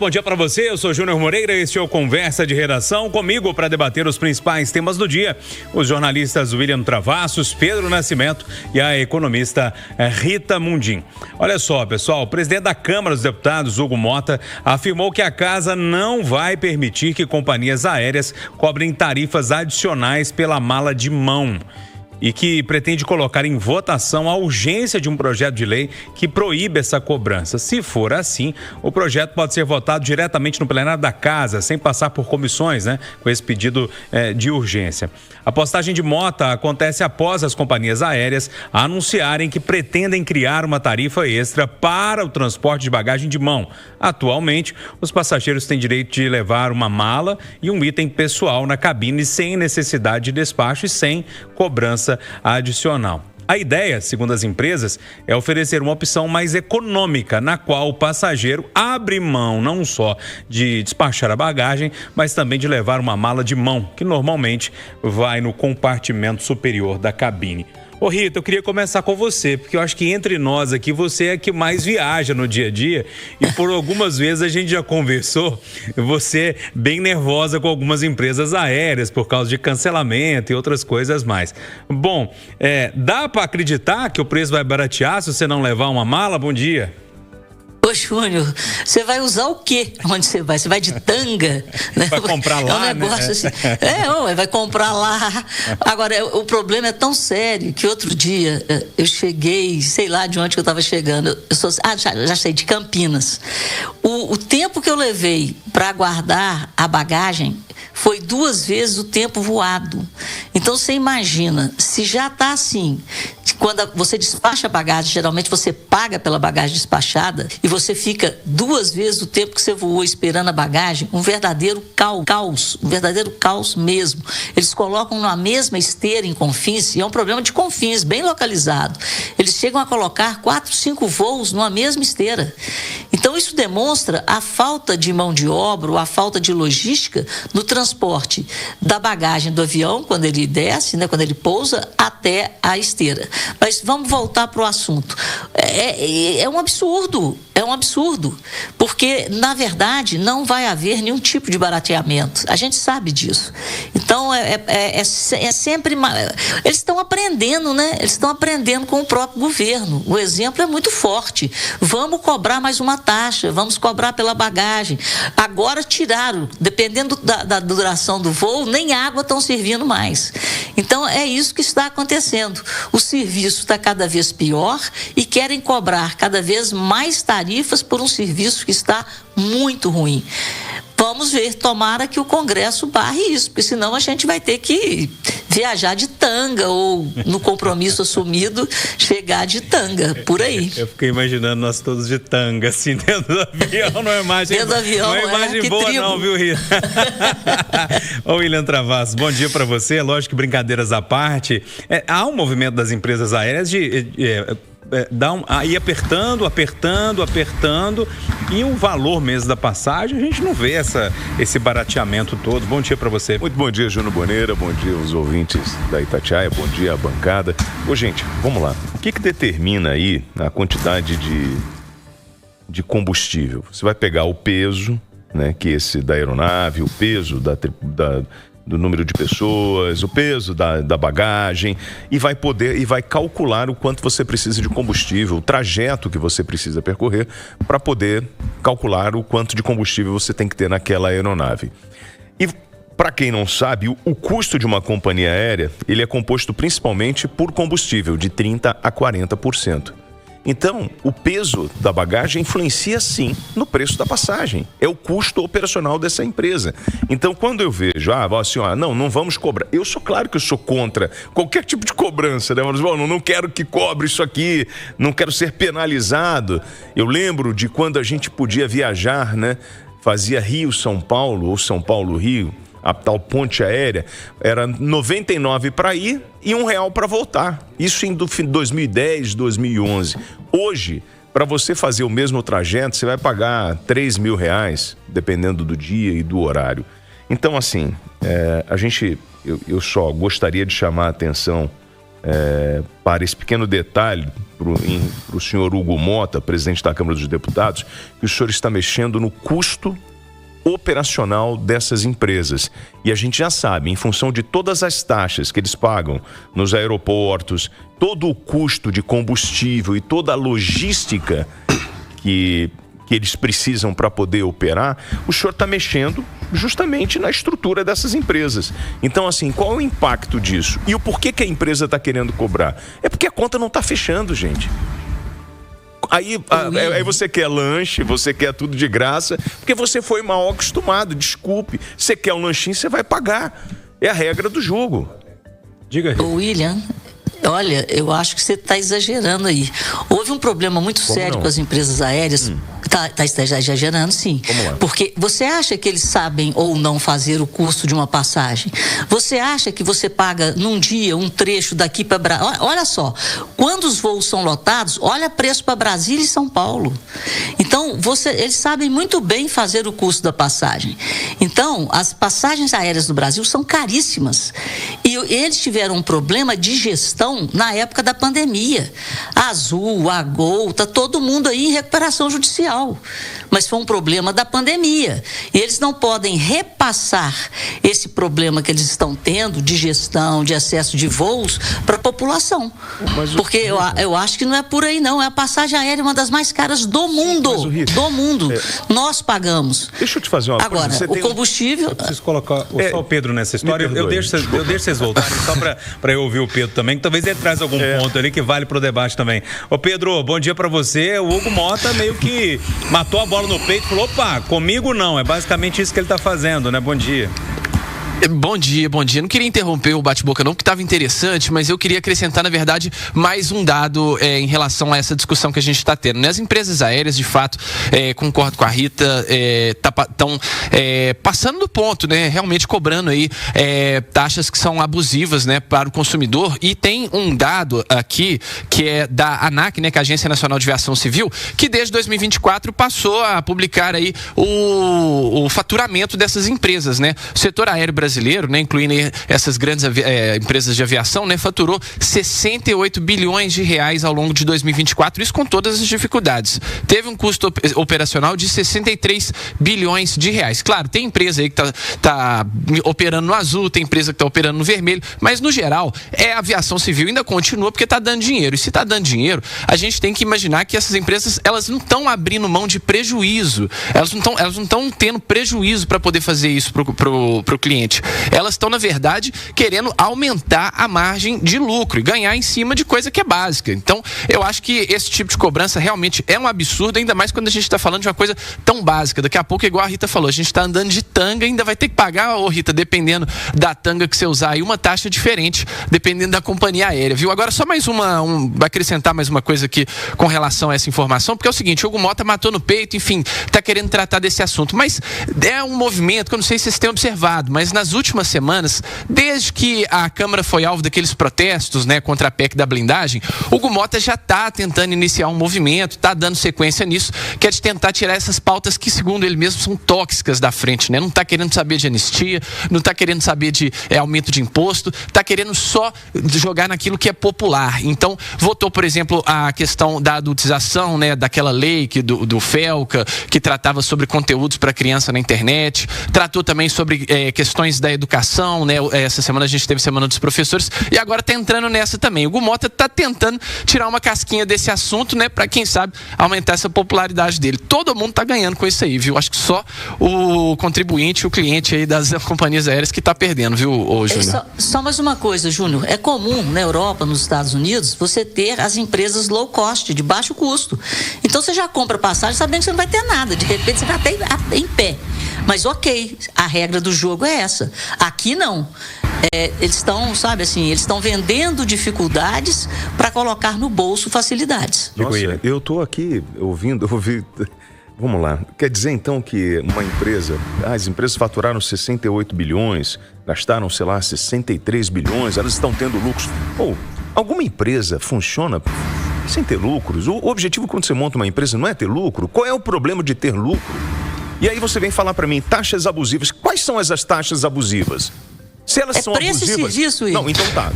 bom dia para você. Eu sou Júnior Moreira, este é o Conversa de Redação. Comigo para debater os principais temas do dia, os jornalistas William Travassos, Pedro Nascimento e a economista Rita Mundim. Olha só, pessoal, o presidente da Câmara dos Deputados, Hugo Mota, afirmou que a casa não vai permitir que companhias aéreas cobrem tarifas adicionais pela mala de mão e que pretende colocar em votação a urgência de um projeto de lei que proíbe essa cobrança. Se for assim, o projeto pode ser votado diretamente no plenário da Casa, sem passar por comissões, com esse pedido de urgência. A postagem de Mota acontece após as companhias aéreas anunciarem que pretendem criar uma tarifa extra para o transporte de bagagem de mão. Atualmente, os passageiros têm direito de levar uma mala e um item pessoal na cabine sem necessidade de despacho e sem cobrança adicional. A ideia, segundo as empresas, é oferecer uma opção mais econômica, na qual o passageiro abre mão não só de despachar a bagagem, mas também de levar uma mala de mão, que normalmente vai no compartimento superior da cabine. Ô Rita, eu queria começar com você, porque eu acho que entre nós aqui, você é que mais viaja no dia a dia e por algumas vezes a gente já conversou, você bem nervosa com algumas empresas aéreas por causa de cancelamento e outras coisas mais. Bom, dá para acreditar que o preço vai baratear se você não levar uma mala? Bom dia. Ô Júnior, você vai usar o quê? Onde você vai? Você vai de tanga? Vai comprar lá, é um negócio assim. Vai comprar lá. Agora, o problema é tão sério que outro dia eu cheguei, sei lá de onde que eu estava chegando. Já sei, de Campinas. O tempo que eu levei para guardar a bagagem foi 2 vezes o tempo voado. Então, você imagina, se já está assim, quando você despacha a bagagem, geralmente você paga pela bagagem despachada e você fica 2 vezes o tempo que você voou esperando a bagagem, um verdadeiro caos mesmo. Eles colocam na mesma esteira em Confins, e é um problema de Confins, bem localizado. Eles chegam a colocar 4, 5 voos numa mesma esteira. Então, isso demonstra a falta de mão de obra ou a falta de logística no transporte da bagagem do avião, quando ele desce, quando ele pousa, até a esteira. Mas vamos voltar para o assunto. É um absurdo, porque, na verdade, não vai haver nenhum tipo de barateamento. A gente sabe disso. Então, sempre... Eles estão aprendendo, Eles estão aprendendo com o próprio governo. O exemplo é muito forte. Vamos cobrar mais uma taxa, vamos cobrar pela bagagem. Agora tiraram, dependendo da duração do voo, nem água estão servindo mais. Então, é isso que está acontecendo. O serviço está cada vez pior e querem cobrar cada vez mais tarifas por um serviço que está muito ruim. Vamos ver, tomara que o Congresso barre isso, porque senão a gente vai ter que viajar de tanga ou, no compromisso assumido, chegar de tanga, por aí. Eu fiquei imaginando nós todos de tanga, assim, dentro do avião, não é imagem, dentro do avião, não é imagem boa tribo. Não, viu, Rita? Ô, William Travassos, bom dia para você. Lógico que brincadeiras à parte, há um movimento das empresas aéreas de ir apertando, e o valor mesmo da passagem, a gente não vê esse barateamento todo. Bom dia para você. Muito bom dia, Júnior Boneira, bom dia aos ouvintes da Itatiaia, bom dia à bancada. Ô, gente, vamos lá. O que determina aí a quantidade de combustível? Você vai pegar o peso, que esse da aeronave, o peso do número de pessoas, o peso da bagagem, e vai calcular o quanto você precisa de combustível, o trajeto que você precisa percorrer para poder calcular o quanto de combustível você tem que ter naquela aeronave. E para quem não sabe, o custo de uma companhia aérea, ele é composto principalmente por combustível, de 30% a 40%. Então, o peso da bagagem influencia, sim, no preço da passagem. É o custo operacional dessa empresa. Então, quando eu vejo, não vamos cobrar. Claro que eu sou contra qualquer tipo de cobrança, Mas, não quero que cobre isso aqui, não quero ser penalizado. Eu lembro de quando a gente podia viajar, Fazia Rio-São Paulo ou São Paulo-Rio, a tal ponte aérea, era 99 para ir e R$1 para voltar. Isso em 2010, 2011. Hoje, para você fazer o mesmo trajeto, você vai pagar R$3.000, dependendo do dia e do horário. Então, assim, eu só gostaria de chamar a atenção para esse pequeno detalhe, para o senhor Hugo Mota, presidente da Câmara dos Deputados, que o senhor está mexendo no custo operacional dessas empresas. E a gente já sabe, em função de todas as taxas que eles pagam nos aeroportos, todo o custo de combustível e toda a logística que eles precisam para poder operar, o senhor está mexendo justamente na estrutura dessas empresas. Então, assim, qual é o impacto disso? E o porquê que a empresa está querendo cobrar? É porque a conta não está fechando, gente. Aí você quer lanche, você quer tudo de graça, porque você foi mal acostumado, desculpe. Você quer um lanchinho, você vai pagar. É a regra do jogo. Diga aí. William, olha, eu acho que você está exagerando aí. Houve um problema muito sério com as empresas aéreas. Está exagerando, sim. Porque você acha que eles sabem ou não fazer o custo de uma passagem? Você acha que você paga num dia um trecho daqui para Brasília? Olha só, quando os voos são lotados, olha preço para Brasília e São Paulo. Então, eles sabem muito bem fazer o custo da passagem. Então, as passagens aéreas do Brasil são caríssimas. E eles tiveram um problema de gestão na época da pandemia. A Azul, a Gol, está todo mundo aí em recuperação judicial. Mas foi um problema da pandemia. E eles não podem repassar esse problema que eles estão tendo de gestão, de excesso de voos para a população. Porque eu acho que não é por aí, não. É a passagem aérea uma das mais caras do mundo. Do mundo. Nós pagamos. Deixa eu te fazer uma coisa. Agora, o combustível... Eu preciso colocar só o Pedro nessa história. Eu deixo vocês voltarem só para eu ouvir o Pedro também, que talvez ele traz algum ponto ali que vale para o debate também. Ô Pedro, bom dia para você. O Hugo Mota meio que matou a bola no peito e falou, opa, comigo não. É basicamente isso que ele está fazendo, né? Bom dia. Bom dia, bom dia. Não queria interromper o bate-boca não, porque estava interessante, mas eu queria acrescentar, na verdade, mais um dado em relação a essa discussão que a gente está tendo. As empresas aéreas, de fato, concordo com a Rita, estão passando do ponto, né? Realmente cobrando aí taxas que são abusivas, né, para o consumidor. E tem um dado aqui que é da ANAC, né, que é a Agência Nacional de Aviação Civil, que desde 2024 passou a publicar aí o faturamento dessas empresas, né? O setor aéreo brasileiro, né, incluindo essas grandes empresas de aviação, né, faturou 68 bilhões de reais ao longo de 2024, isso com todas as dificuldades. Teve um custo operacional de 63 bilhões de reais. Claro, tem empresa aí que tá operando no azul, tem empresa que está operando no vermelho, mas no geral, a aviação civil ainda continua porque está dando dinheiro. E se está dando dinheiro, a gente tem que imaginar que essas empresas, elas não estão abrindo mão de prejuízo, elas não estão tendo prejuízo para poder fazer isso pro cliente. Elas estão, na verdade, querendo aumentar a margem de lucro e ganhar em cima de coisa que é básica. Então, eu acho que esse tipo de cobrança realmente é um absurdo, ainda mais quando a gente está falando de uma coisa tão básica. Daqui a pouco, igual a Rita falou, a gente está andando de tanga, ainda vai ter que pagar, Rita, dependendo da tanga que você usar, aí uma taxa diferente, dependendo da companhia aérea, viu? Agora, só mais vai acrescentar mais uma coisa aqui com relação a essa informação, porque é o seguinte, o Hugo Mota matou no peito, enfim, está querendo tratar desse assunto, mas é um movimento que eu não sei se vocês têm observado, mas nas últimas semanas, desde que a Câmara foi alvo daqueles protestos, né, contra a PEC da blindagem, o Hugo Mota já está tentando iniciar um movimento, está dando sequência nisso, que é de tentar tirar essas pautas que, segundo ele mesmo, são tóxicas da frente, né? Não está querendo saber de anistia, não está querendo saber de aumento de imposto, está querendo só jogar naquilo que é popular. Então, votou, por exemplo, a questão da adultização, né, daquela lei do FELCA, que tratava sobre conteúdos para criança na internet, tratou também sobre questões da educação, né? Essa semana a gente teve Semana dos Professores e agora está entrando nessa também. O Hugo Mota está tentando tirar uma casquinha desse assunto, né? Para quem sabe aumentar essa popularidade dele. Todo mundo está ganhando com isso aí, viu? Acho que só o contribuinte, o cliente aí das companhias aéreas que está perdendo, viu, Júnior? Só mais uma coisa, Júnior. É comum na Europa, nos Estados Unidos, você ter as empresas low cost, de baixo custo. Então você já compra passagem sabendo que você não vai ter nada. De repente você vai até em pé. Mas ok, a regra do jogo é essa. Aqui não. Eles estão, sabe assim, eles estão vendendo dificuldades para colocar no bolso facilidades. Nossa, eu estou aqui ouvi. Vamos lá. Quer dizer então que uma empresa, as empresas faturaram 68 bilhões, gastaram, sei lá, 63 bilhões, elas estão tendo lucros. Alguma empresa funciona sem ter lucros? O objetivo quando você monta uma empresa não é ter lucro? Qual é o problema de ter lucro? E aí você vem falar para mim, taxas abusivas. Quais são essas taxas abusivas? Se elas são preço abusivas... e serviço, Não, então tá.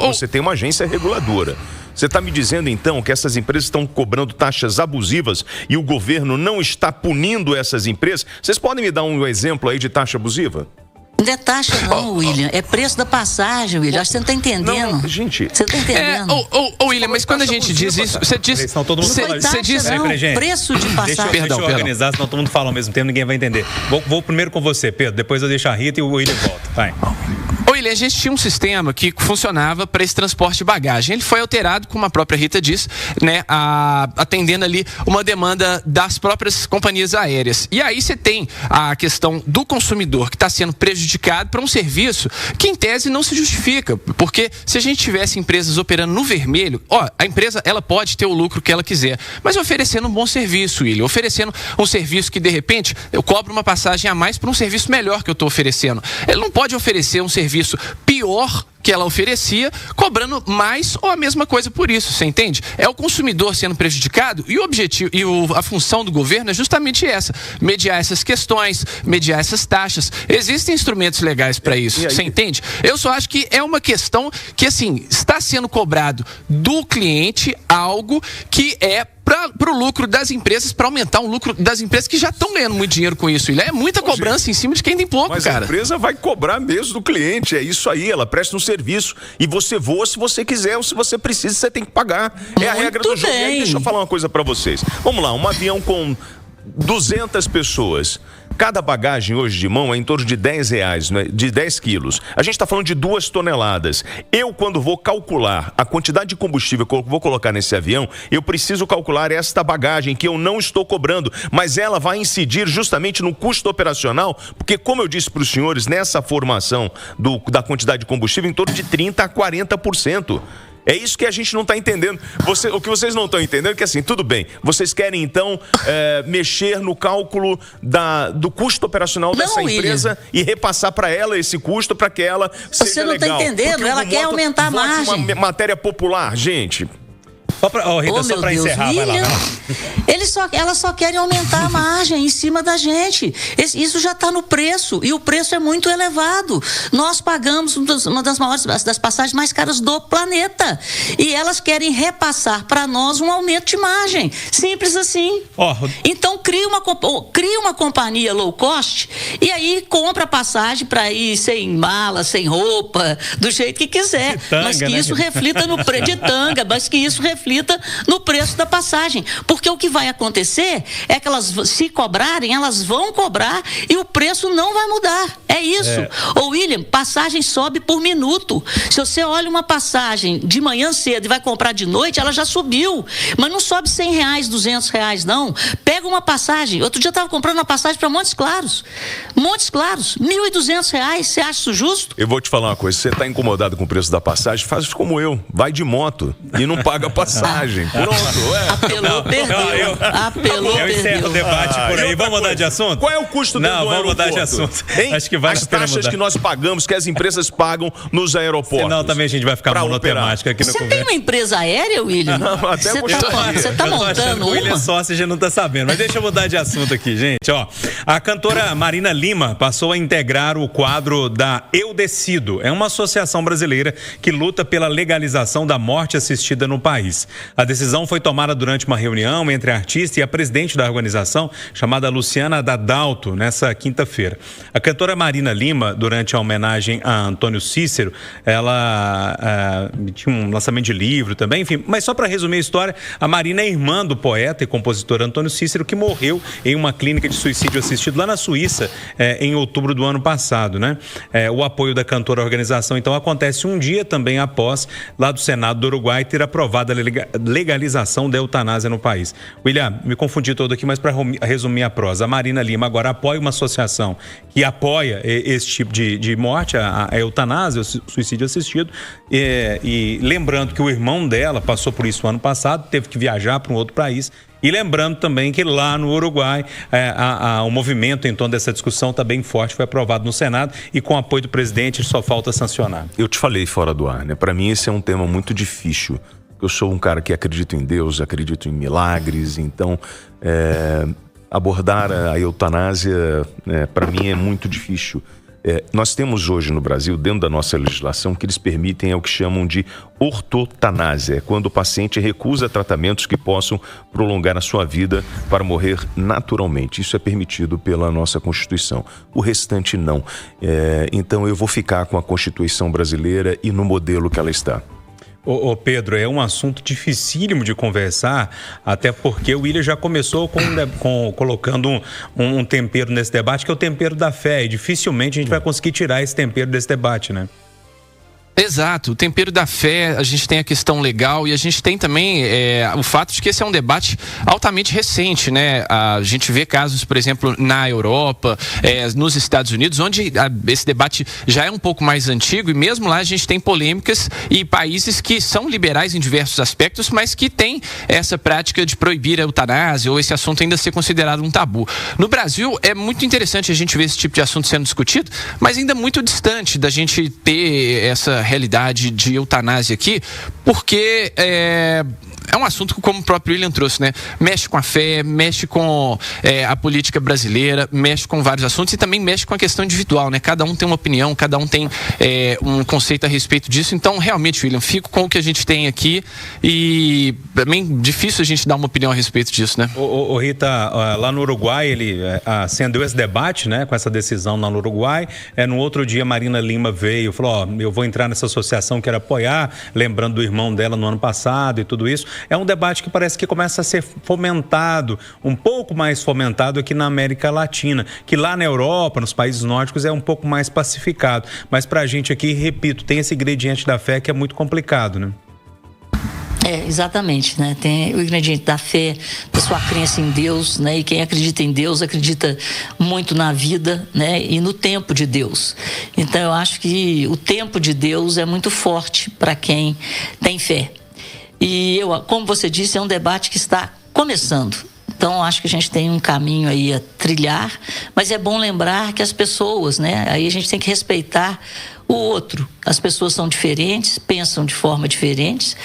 Você tem uma agência reguladora. Você está me dizendo, então, que essas empresas estão cobrando taxas abusivas e o governo não está punindo essas empresas? Vocês podem me dar um exemplo aí de taxa abusiva? Não é taxa não, William. É preço da passagem, William. Acho que você não está entendendo. Não, gente... Você está entendendo? William, mas quando a gente diz isso, você diz... Não foi taxa, não. Preço de passagem. Deixa eu organizar, senão todo mundo fala ao mesmo tempo, ninguém vai entender. Vou primeiro com você, Pedro. Depois eu deixo a Rita e o William volta. Vai. William, a gente tinha um sistema que funcionava para esse transporte de bagagem. Ele foi alterado, como a própria Rita disse, né, atendendo ali uma demanda das próprias companhias aéreas. E aí você tem a questão do consumidor que está sendo prejudicado para um serviço que, em tese, não se justifica. Porque se a gente tivesse empresas operando no vermelho, a empresa ela pode ter o lucro que ela quiser, mas oferecendo um bom serviço, William. Oferecendo um serviço que, de repente, eu cobro uma passagem a mais por um serviço melhor que eu estou oferecendo. Ele não pode oferecer um serviço pior que ela oferecia, cobrando mais ou a mesma coisa por isso, você entende? É o consumidor sendo prejudicado e o objetivo a função do governo é justamente essa, mediar essas questões, mediar essas taxas. Existem instrumentos legais para isso, você entende? Eu só acho que é uma questão que, assim, está sendo cobrado do cliente algo que é para o lucro das empresas, para aumentar o lucro das empresas que já estão ganhando muito dinheiro com isso. É muita cobrança em cima de quem tem pouco, mas cara. Mas a empresa vai cobrar mesmo do cliente, é isso aí, ela presta um serviço e você voa se você quiser ou se você precisa, você tem que pagar. É a regra do jogo. E aí, deixa eu falar uma coisa para vocês. Vamos lá, um avião com 200 pessoas. Cada bagagem hoje de mão é em torno de R$10, né? De 10 quilos. A gente está falando de 2 toneladas. Eu, quando vou calcular a quantidade de combustível que eu vou colocar nesse avião, eu preciso calcular esta bagagem que eu não estou cobrando, mas ela vai incidir justamente no custo operacional, porque, como eu disse para os senhores, nessa formação da quantidade de combustível, em torno de 30% a 40%. É isso que a gente não está entendendo. O que vocês não estão entendendo é que, assim, tudo bem, vocês querem, então, mexer no cálculo do custo operacional dessa empresa e repassar para ela esse custo para que ela seja Você não está entendendo, porque ela quer aumentar a margem. Uma matéria popular, gente... Rita, só para encerrar, William, vai lá. Elas só querem aumentar a margem em cima da gente. Isso já está no preço e o preço é muito elevado. Nós pagamos uma das maiores das passagens mais caras do planeta e elas querem repassar para nós um aumento de margem. Simples assim. Então cria uma companhia low cost e aí compra passagem para ir sem mala, sem roupa, do jeito que quiser. Tanga, mas que isso reflita no preço de tanga, mas que isso reflita no preço da passagem, porque o que vai acontecer é que elas, se cobrarem, elas vão cobrar e o preço não vai mudar, é isso. Ô William, passagem sobe por minuto. Se você olha uma passagem de manhã cedo e vai comprar de noite, ela já subiu, mas não sobe R$100, R$200 não. Pega uma passagem, outro dia eu estava comprando uma passagem para Montes Claros, R$1.200, você acha isso justo? Eu vou te falar uma coisa, se você está incomodado com o preço da passagem, faz como eu, vai de moto e não paga passagem. Pronto, Apelou, perdeu. Eu encerro o debate por aí. Vamos mudar de assunto? Qual é o custo do aeroporto? Não, vamos mudar de assunto. Acho que vale as taxas que nós pagamos, que as empresas pagam nos aeroportos. Senão também a gente vai ficar monotemática aqui no Você tem uma empresa aérea, William? Você está montando uma? O William sócio, a gente não está sabendo. Mas deixa eu mudar de assunto aqui, gente. A cantora Marina Lima passou a integrar o quadro da Eu Decido. É uma associação brasileira que luta pela legalização da morte assistida no país. A decisão foi tomada durante uma reunião entre a artista e a presidente da organização, chamada Luciana Dadalto, nessa quinta-feira. A cantora Marina Lima, durante a homenagem a Antônio Cícero, ela tinha um lançamento de livro também, enfim. Mas só para resumir a história, a Marina é irmã do poeta e compositor Antônio Cícero, que morreu em uma clínica de suicídio assistido lá na Suíça, em outubro do ano passado, né? O apoio da cantora à organização, então, acontece um dia também após, lá do Senado do Uruguai, ter aprovado a legalização da eutanásia no país. William, me confundi todo aqui, mas para resumir a prosa, a Marina Lima agora apoia uma associação que apoia esse tipo de morte, a eutanásia, o suicídio assistido, e lembrando que o irmão dela passou por isso ano passado, teve que viajar para um outro país. E lembrando também que lá no Uruguai, o movimento em torno dessa discussão está bem forte, foi aprovado no Senado e com apoio do presidente só falta sancionar. Eu te falei fora do ar, né? Para mim esse é um tema muito difícil. Eu sou um cara que acredita em Deus, acredito em milagres, então abordar a eutanásia, para mim é muito difícil. Nós temos hoje no Brasil, dentro da nossa legislação, que eles permitem o que chamam de ortotanásia, quando o paciente recusa tratamentos que possam prolongar a sua vida para morrer naturalmente. Isso é permitido pela nossa Constituição. O restante não. Então eu vou ficar com a Constituição brasileira e no modelo que ela está. Ô Pedro, é um assunto dificílimo de conversar, até porque o William já começou colocando um tempero nesse debate, que é o tempero da fé, e dificilmente a gente vai conseguir tirar esse tempero desse debate, né? Exato, o tempero da fé, a gente tem a questão legal e a gente tem também o fato de que esse é um debate altamente recente, né? A gente vê casos, por exemplo, na Europa, nos Estados Unidos, onde esse debate já é um pouco mais antigo e mesmo lá a gente tem polêmicas e países que são liberais em diversos aspectos, mas que têm essa prática de proibir a eutanásia ou esse assunto ainda ser considerado um tabu. No Brasil é muito interessante a gente ver esse tipo de assunto sendo discutido, mas ainda muito distante da gente ter essa realidade de eutanásia aqui, porque é um assunto que, como o próprio William trouxe, né? Mexe com a fé, mexe com a política brasileira, mexe com vários assuntos e também mexe com a questão individual, né? Cada um tem uma opinião, cada um tem um conceito a respeito disso. Então, realmente, William, fico com o que a gente tem aqui e é bem difícil a gente dar uma opinião a respeito disso, né? Ô Rita, lá no Uruguai, ele acendeu esse debate, né? Com essa decisão lá no Uruguai. No outro dia, Marina Lima veio e falou, eu vou entrar nessa associação, quero apoiar, lembrando do irmão dela no ano passado e tudo isso. É um debate que parece que começa a ser fomentado, um pouco mais fomentado aqui na América Latina, que lá na Europa, nos países nórdicos, é um pouco mais pacificado. Mas pra gente aqui, repito, tem esse ingrediente da fé que é muito complicado, né? Exatamente, né? Tem o ingrediente da fé, da sua crença em Deus, né? E quem acredita em Deus acredita muito na vida, né? E no tempo de Deus. Então eu acho que o tempo de Deus é muito forte para quem tem fé. E como você disse, é um debate que está começando. Então, acho que a gente tem um caminho aí a trilhar, mas é bom lembrar que as pessoas, né? Aí a gente tem que respeitar o outro. As pessoas são diferentes, pensam de forma diferente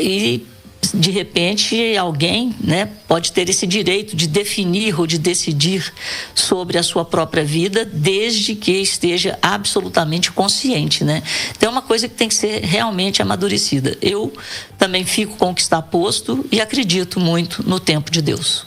e de repente alguém, né, pode ter esse direito de definir ou de decidir sobre a sua própria vida, desde que esteja absolutamente consciente, né? Então é uma coisa que tem que ser realmente amadurecida. Eu também fico com o que está posto e acredito muito no tempo de Deus.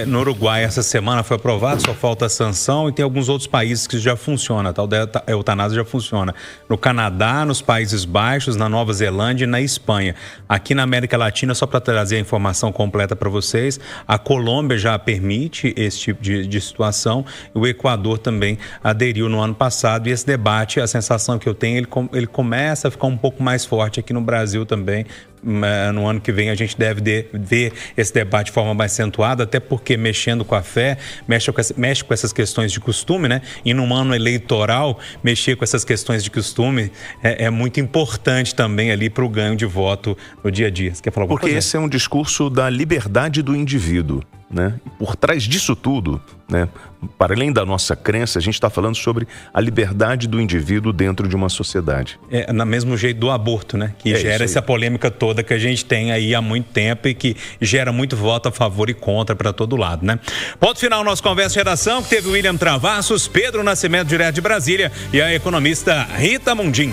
No Uruguai essa semana foi aprovado, só falta a sanção, e tem alguns outros países que já funciona, tal da eutanásia já funciona. No Canadá, nos Países Baixos, na Nova Zelândia e na Espanha. Aqui na América Latina, só para trazer a informação completa para vocês, a Colômbia já permite esse tipo de situação, o Equador também aderiu no ano passado, e esse debate, a sensação que eu tenho, ele começa a ficar um pouco mais forte aqui no Brasil também. No ano que vem a gente deve ver esse debate de forma mais acentuada, até porque mexendo com a fé, mexe com essas questões de costume, né? E num ano eleitoral, mexer com essas questões de costume é muito importante também ali para o ganho de voto no dia a dia. Você quer falar alguma coisa? Porque esse é um discurso da liberdade do indivíduo, né? Por trás disso tudo, né? Para além da nossa crença, a gente está falando sobre a liberdade do indivíduo dentro de uma sociedade. No mesmo jeito do aborto, né? Que gera essa polêmica toda que a gente tem aí há muito tempo e que gera muito voto a favor e contra para todo lado, né? Ponto final nosso Conversa de Redação, que teve o William Travassos, Pedro Nascimento, direto de Brasília, e a economista Rita Mundim.